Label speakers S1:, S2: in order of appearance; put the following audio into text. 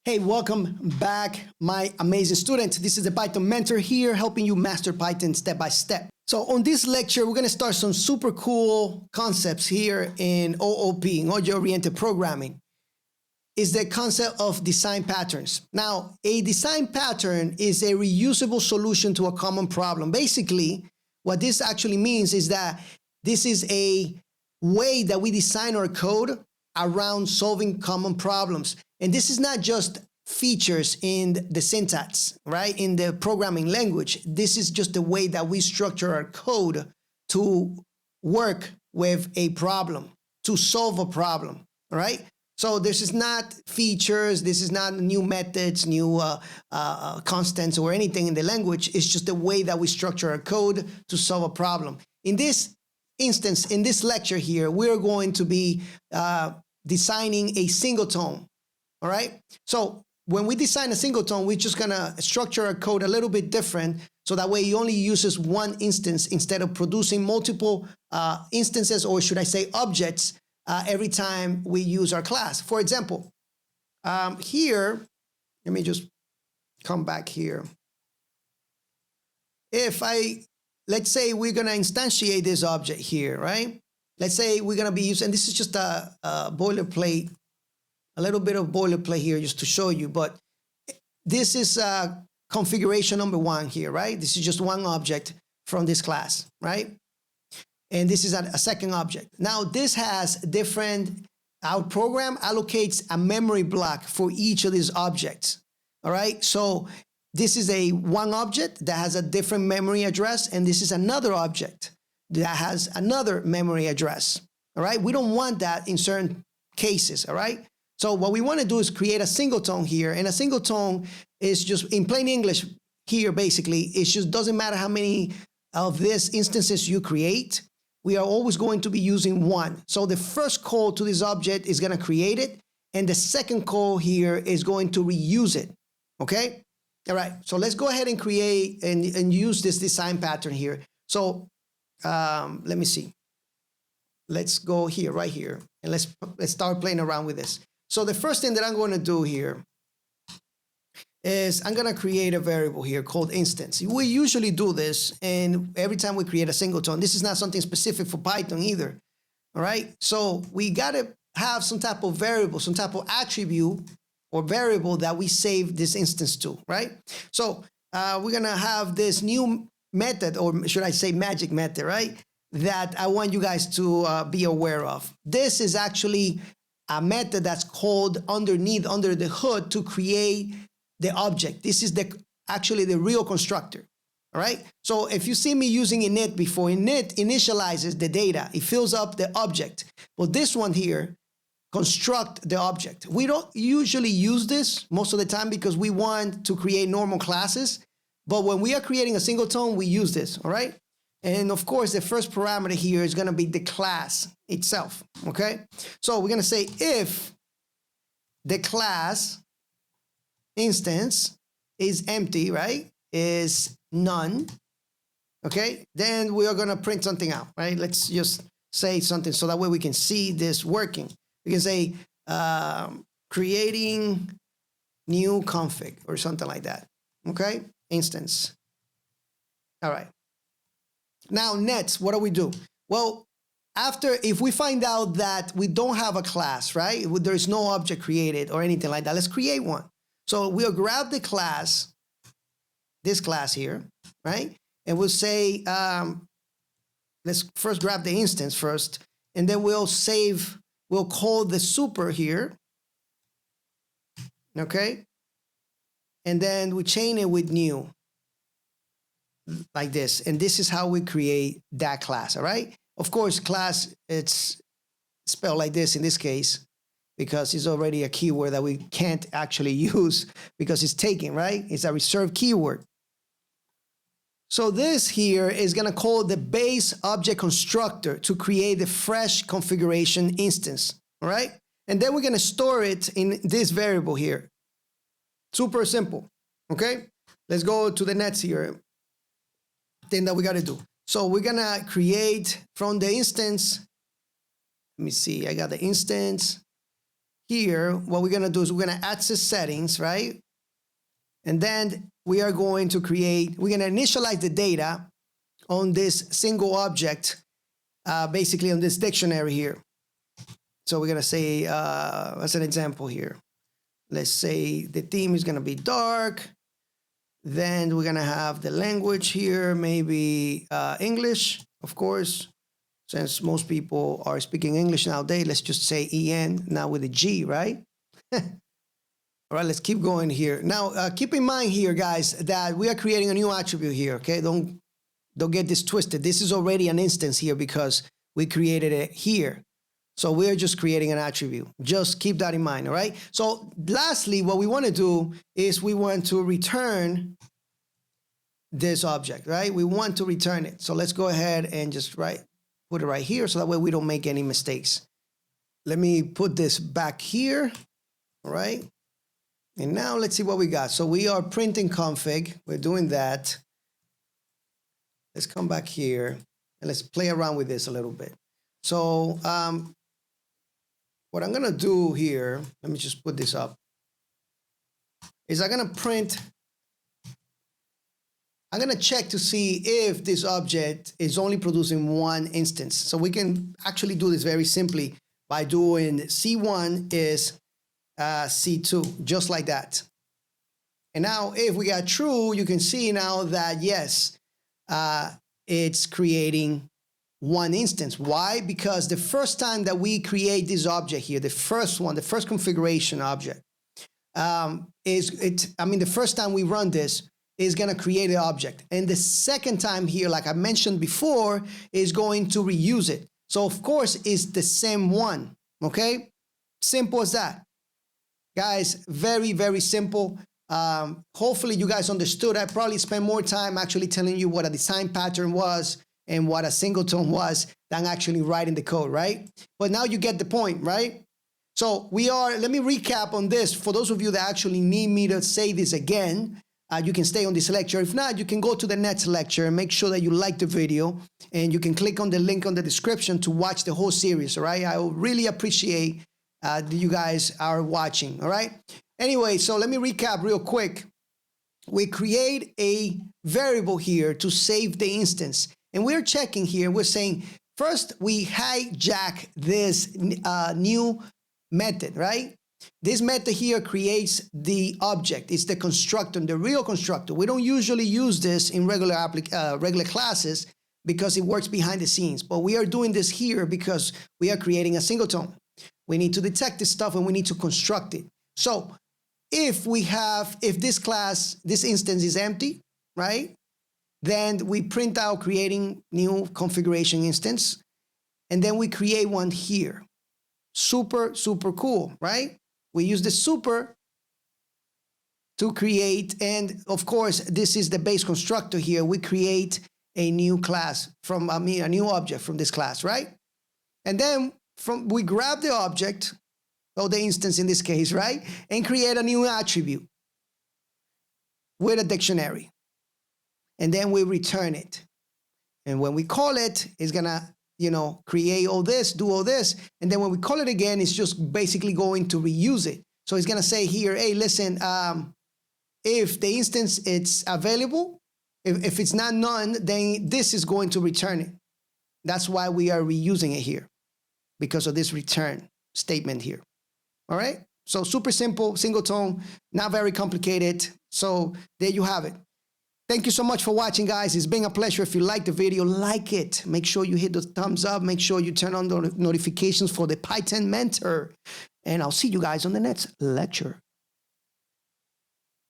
S1: Hey, welcome back, my amazing students. This is the Python mentor here, helping you master Python step by step. So on this lecture, we're going to start some super cool concepts here in OOP, in object-oriented programming. Is the concept of design patterns. Now, a design pattern is a reusable solution to a common problem. Basically, what this actually means is that this is a way that we design our code around solving common problems. And this is not just features in the syntax, right? In the programming language. This is just the way that we structure our code to work with a problem, to solve a problem, all right? So this is not features, this is not new methods, new constants or anything in the language. It's just the way that we structure our code to solve a problem. In this instance, in this lecture here, we're going to be designing a singleton, all right? So when we design a singleton, we're just gonna structure our code a little bit different so that way it only uses one instance instead of producing multiple instances, or should I say objects, every time we use our class. For example, here, let me just come back here. Let's say we're gonna instantiate this object here, right? Let's say we're gonna be using, this is just a boilerplate, a little bit of boilerplate here just to show you, but this is configuration number one here, right? This is just one object from this class, right? And this is a second object. Now this has different, our program allocates a memory block for each of these objects, all right? So this is a one object that has a different memory address, and this is another object that has another memory address, all right? We don't want that in certain cases, all right? So what we want to do is create a singleton here, and a singleton is just, in plain English here, basically, it just doesn't matter how many of these instances you create, we are always going to be using one. So the first call to this object is going to create it, and the second call here is going to reuse it, okay? All right, so let's go ahead and create and use this design pattern here. So let me see. Let's go here, right here, and let's start playing around with this. So the first thing that I'm going to do here is I'm going to create a variable here called instance. We usually do this, and every time we create a singleton, this is not something specific for Python either, all right? So we got to have some type of variable, some type of attribute or variable that we save this instance to, right? So we're going to have this new method, or should I say magic method, right? That I want you guys to be aware of. This is actually a method that's called under the hood to create the object. This is actually the real constructor, all right? So if you see me using init before, init initializes the data. It fills up the object. Well, this one here, construct the object. We don't usually use this most of the time because we want to create normal classes. But when we are creating a singleton, we use this, all right? And of course, the first parameter here is going to be the class itself, okay? So we're going to say if the class instance is empty, right? Is none, okay? Then we are going to print something out, right? Let's just say something so that way we can see this working. We can say creating new config or something like that, okay? Instance. All right. Now, next, what do we do? Well, if we find out that we don't have a class, right? There is no object created or anything like that, let's create one. So we'll grab the class, this class here, right? And we'll say, let's first grab the instance first, and then we'll call the super here, okay? And then we chain it with new, like this. And this is how we create that class, all right? Of course, class, it's spelled like this in this case, because it's already a keyword that we can't actually use because it's taken, right? It's a reserved keyword. So this here is gonna call the base object constructor to create the fresh configuration instance, all right? And then we're gonna store it in this variable here. Super simple, okay? Let's go to the next here thing that we gotta do. So we're gonna create from the instance, let me see, I got the instance here, what we're going to do is we're going to access settings, right? And then we are going to we're going to initialize the data on this single object, basically on this dictionary here. So we're going to say, as an example here, let's say the theme is going to be dark. Then we're going to have the language here, maybe English, of course. Since most people are speaking English nowadays, let's just say EN, now with a G, right? All right, let's keep going here. Now, keep in mind here, guys, that we are creating a new attribute here, okay? Don't get this twisted. This is already an instance here because we created it here. So we're just creating an attribute. Just keep that in mind, all right? So lastly, what we want to do is we want to return this object, right? We want to return it. So let's go ahead and just put it right here so that way we don't make any mistakes. Let me put this back here, all right? And now let's see what we got. So we are printing config. We're doing that. Let's come back here and let's play around with this a little bit. So what I'm gonna do here, let me just put this up, is I'm gonna check to see if this object is only producing one instance. So we can actually do this very simply by doing C1 is C2, just like that. And now if we got true, you can see now that yes, it's creating one instance. Why? Because the first time that we create this object here, the first configuration object, the first time we run this is going to create an object. And the second time here, like I mentioned before, is going to reuse it. So of course, it's the same one, okay? Simple as that. Guys, very, very simple. Hopefully you guys understood. I probably spent more time actually telling you what a design pattern was and what a singleton was than actually writing the code, right? But now you get the point, right? So let me recap on this. For those of you that actually need me to say this again, you can stay on this lecture. If not, you can go to the next lecture and make sure that you like the video and you can click on the link on the description to watch the whole series, all right? I will really appreciate that you guys are watching, all right? Anyway, so let me recap real quick. We create a variable here to save the instance. And we're checking here, we're saying, first we hijack this new method, right? This method here creates the object. It's the constructor, the real constructor. We don't usually use this in regular classes because it works behind the scenes. But we are doing this here because we are creating a singleton. We need to detect this stuff and we need to construct it. So if this instance is empty, right? Then we print out creating new configuration instance. And then we create one here. Super, super cool, right? We use the super to create, and of course, this is the base constructor here. We create a new class from, a new object from this class, right? And then we grab the object, or the instance in this case, right? And create a new attribute with a dictionary. And then we return it. And when we call it, it's gonna, create all this, do all this. And then when we call it again, it's just basically going to reuse it. So it's gonna say here, hey, listen, if the instance it's available, if it's not none, then this is going to return it. That's why we are reusing it here, because of this return statement here. All right? So super simple, singleton, not very complicated. So there you have it. Thank you so much for watching, guys. It's been a pleasure. If you like the video, like it. Make sure you hit the thumbs up. Make sure you turn on the notifications for the Python Mentor. And I'll see you guys on the next lecture.